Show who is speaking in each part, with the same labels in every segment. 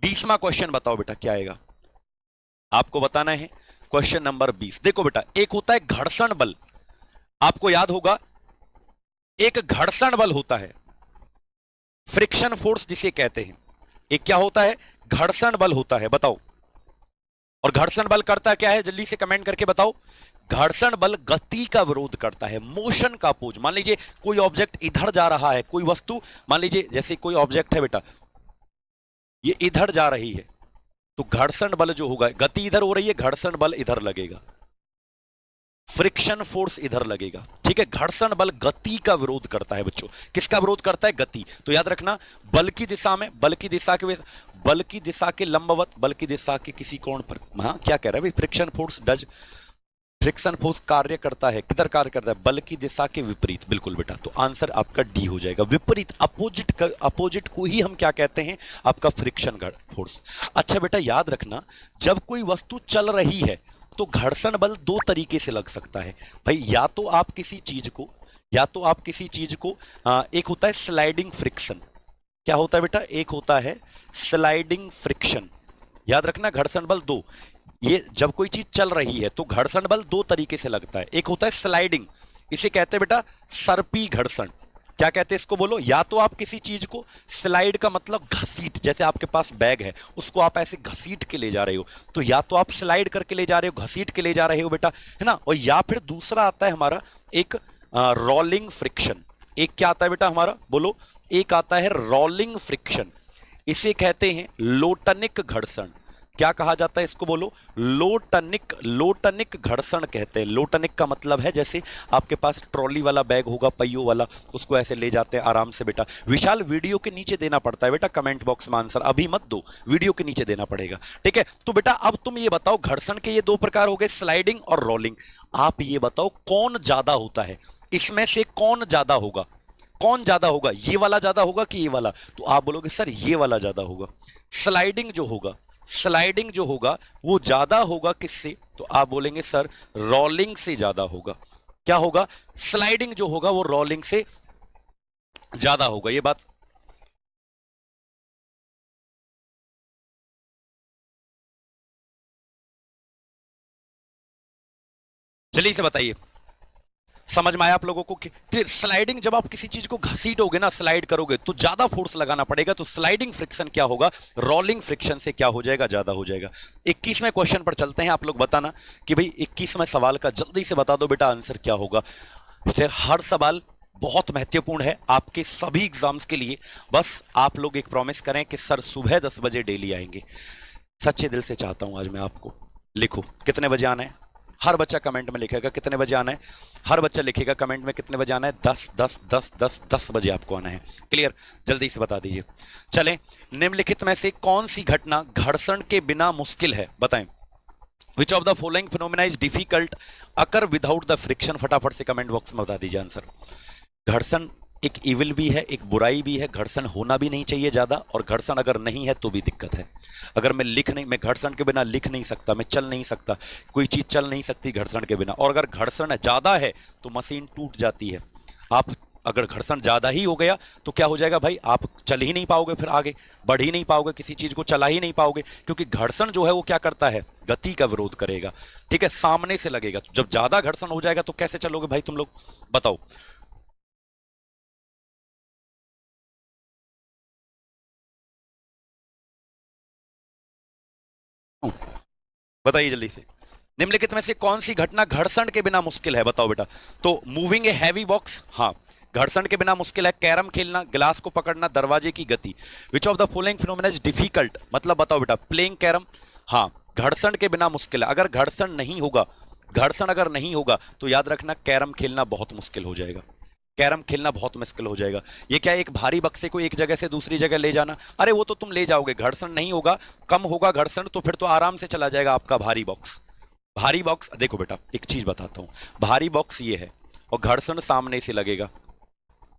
Speaker 1: 20वां question बताओ बेटा क्या आएगा, आपको बताना है। क्वेश्चन नंबर 20 देखो बेटा, एक होता है घर्षण बल, आपको याद होगा एक घर्षण बल होता है, फ्रिक्शन फोर्स जिसे कहते हैं। एक क्या होता है, घर्षण बल होता है, बताओ। और घर्षण बल करता क्या है, जल्दी से कमेंट करके बताओ। घर्षण बल गति का विरोध करता है, मोशन का अपोज। मान लीजिए कोई ऑब्जेक्ट इधर जा रहा है, कोई वस्तु, मान लीजिए जैसे कोई ऑब्जेक्ट है बेटा, ये इधर जा रही है, तो घर्षण बल जो होगा, गति इधर हो रही है, घर्षण बल इधर लगेगा, फ्रिक्शन फोर्स इधर लगेगा, ठीक है। घर्षण बल गति का विरोध करता है बच्चों। किसका विरोध करता है, गति। तो याद रखना, बल की दिशा में, बल की दिशा के लंबवत, बल की दिशा के किसी कोण पर, हाँ क्या कह रहा है भाई, फ्रिक्शन फोर्स कार्य करता है, किधर कार्य करता है, बल की दिशा के विपरीत। बिल्कुल बेटा, तो आंसर आपका डी हो जाएगा, विपरीत, अपोजिट को ही हम क्या कहते हैं, आपका फ्रिक्शन फोर्स। अच्छा बेटा याद रखना, जब कोई वस्तु चल रही है तो घर्षण बल दो तरीके से लग सकता है भाई। या तो आप किसी चीज को एक होता है स्लाइडिंग फ्रिक्शन। क्या होता है बेटा, एक होता है स्लाइडिंग फ्रिक्शन। याद रखना, घर्षण बल दो, ये जब कोई चीज चल रही है तो घर्षण बल दो तरीके से लगता है। एक होता है स्लाइडिंग, इसे कहते हैं बेटा सर्पी घर्षण। क्या कहते हैं इसको, बोलो। या तो आप किसी चीज को, स्लाइड का मतलब घसीट, जैसे आपके पास बैग है उसको आप ऐसे घसीट के ले जा रहे हो, तो या तो आप स्लाइड करके ले जा रहे हो, घसीट के ले जा रहे हो बेटा, है ना। और या फिर दूसरा आता है हमारा एक रोलिंग फ्रिक्शन। एक क्या आता है बेटा हमारा, बोलो। एक आता है रोलिंग फ्रिक्शन, इसे कहते हैं लोटनिक घर्षण। क्या कहा जाता है इसको, बोलो। लोटनिक घर्षण कहते हैं। लोटनिक का मतलब है जैसे आपके पास ट्रॉली वाला बैग होगा, पहियों वाला, उसको ऐसे ले जाते हैं आराम से बेटा। विशाल वीडियो के नीचे देना पड़ता है बेटा, कमेंट बॉक्स में आंसर अभी मत दो, वीडियो के नीचे देना पड़ेगा, ठीक है। तो बेटा अब तुम ये बताओ, घर्षण के ये दो प्रकार हो गए, स्लाइडिंग और रोलिंग। आप ये बताओ कौन ज्यादा होता है, इसमें से कौन ज्यादा होगा, कौन ज्यादा होगा, ये वाला ज्यादा होगा कि ये वाला। तो आप बोलोगे सर ये वाला ज्यादा होगा। स्लाइडिंग जो होगा वो ज्यादा होगा किससे, तो आप बोलेंगे सर रोलिंग से ज्यादा होगा। क्या होगा, स्लाइडिंग जो होगा वो रोलिंग से ज्यादा होगा। ये बात जल्दी से बताइए, समझ में आया आप लोगों को कि स्लाइडिंग, जब आप किसी चीज को घसीटोगे ना, स्लाइड करोगे तो ज्यादा फोर्स लगाना पड़ेगा, तो स्लाइडिंग फ्रिक्शन क्या होगा, रोलिंग फ्रिक्शन से क्या हो जाएगा, ज्यादा हो जाएगा। 21वें क्वेश्चन पर चलते हैं, आप लोग बताना कि भाई 21वें सवाल का जल्दी से बता दो बेटा आंसर क्या होगा। हर सवाल बहुत महत्वपूर्ण है आपके सभी एग्जाम्स के लिए। बस आप लोग एक प्रॉमिस करें कि सर सुबह 10 बजे डेली आएंगे। सच्चे दिल से चाहता हूं आज मैं आपको, लिखो कितने बजे आना है, हर बच्चा कमेंट में लिखेगा कितने बजे आना है, हर बच्चा लिखेगा कमेंट में कितने बजे आना है, 10 बजे आपको आना है। क्लियर, जल्दी से बता दीजिए। चलें, निम्नलिखित में से कौन सी घटना घर्षण के बिना मुश्किल है, बताएं। Which of the following phenomena is difficult occur without the friction, फटाफट से कमेंट बॉक्स में बता दीजिए आंसर। घर्षण एक इविल भी है, एक बुराई भी है, घर्षण होना भी नहीं चाहिए ज्यादा, और घर्षण अगर नहीं है तो भी दिक्कत है। अगर मैं घर्षण के बिना लिख नहीं सकता, मैं चल नहीं सकता, कोई चीज चल नहीं सकती घर्षण के बिना। और अगर घर्षण ज्यादा है तो मशीन टूट जाती है। आप अगर घर्षण ज्यादा ही हो गया तो क्या हो जाएगा भाई, आप चल ही नहीं पाओगे, फिर आगे बढ़ ही नहीं पाओगे, किसी चीज को चला ही नहीं पाओगे, क्योंकि घर्षण जो है वो क्या करता है, गति का विरोध करेगा, ठीक है, सामने से लगेगा। तो जब ज्यादा घर्षण हो जाएगा तो कैसे चलोगे भाई तुम लोग, बताओ। बताइए जल्दी से, निम्नलिखित में से कौन सी घटना घर्षण के बिना मुश्किल है, बताओ बेटा। तो मूविंग ए हैवी बॉक्स, हाँ घर्षण के बिना मुश्किल है। कैरम खेलना, गिलास को पकड़ना, दरवाजे की गति। Which of the following phenomena is difficult, मतलब बताओ बेटा। प्लेइंग कैरम, हाँ घर्षण के बिना मुश्किल है। अगर घर्षण नहीं होगा, घर्षण अगर नहीं होगा तो याद रखना कैरम खेलना बहुत मुश्किल हो जाएगा, कैरम खेलना बहुत मुश्किल हो जाएगा। ये क्या है, एक भारी बक्से को एक जगह से दूसरी जगह ले जाना, अरे वो तो तुम ले जाओगे, घर्षण नहीं होगा, कम होगा घर्षण, तो फिर तो आराम से चला जाएगा आपका भारी बॉक्स। भारी बॉक्स, देखो बेटा एक चीज बताता हूं, भारी बॉक्स ये है और घर्षण सामने से लगेगा,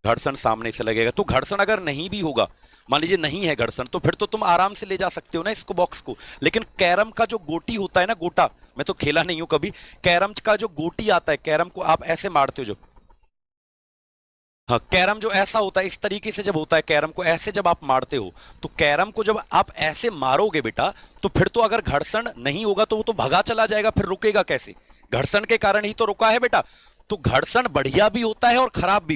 Speaker 1: घर्षण सामने से लगेगा। तो घर्षण अगर नहीं भी होगा, मान लीजिए नहीं है घर्षण, तो फिर तो तुम आराम से ले जा सकते हो ना इसको, बॉक्स को। लेकिन कैरम का जो गोटी होता है ना, गोटा, मैं तो खेला नहीं हूं कभी, कैरम का जो गोटी आता है, कैरम को आप ऐसे मारते हो, जो हाँ, कैरम जो ऐसा होता है, इस तरीके से जब होता है कैरम को ऐसे जब आप मारते हो, तो कैरम को जब आप ऐसे मारोगे बेटा, तो फिर तो अगर घर्षण नहीं होगा तो वो तो भगा चला जाएगा, फिर रुकेगा कैसे? घर्षण के कारण ही तो रुका है बेटा। तो घर्षण बढ़िया भी होता है और खराब भी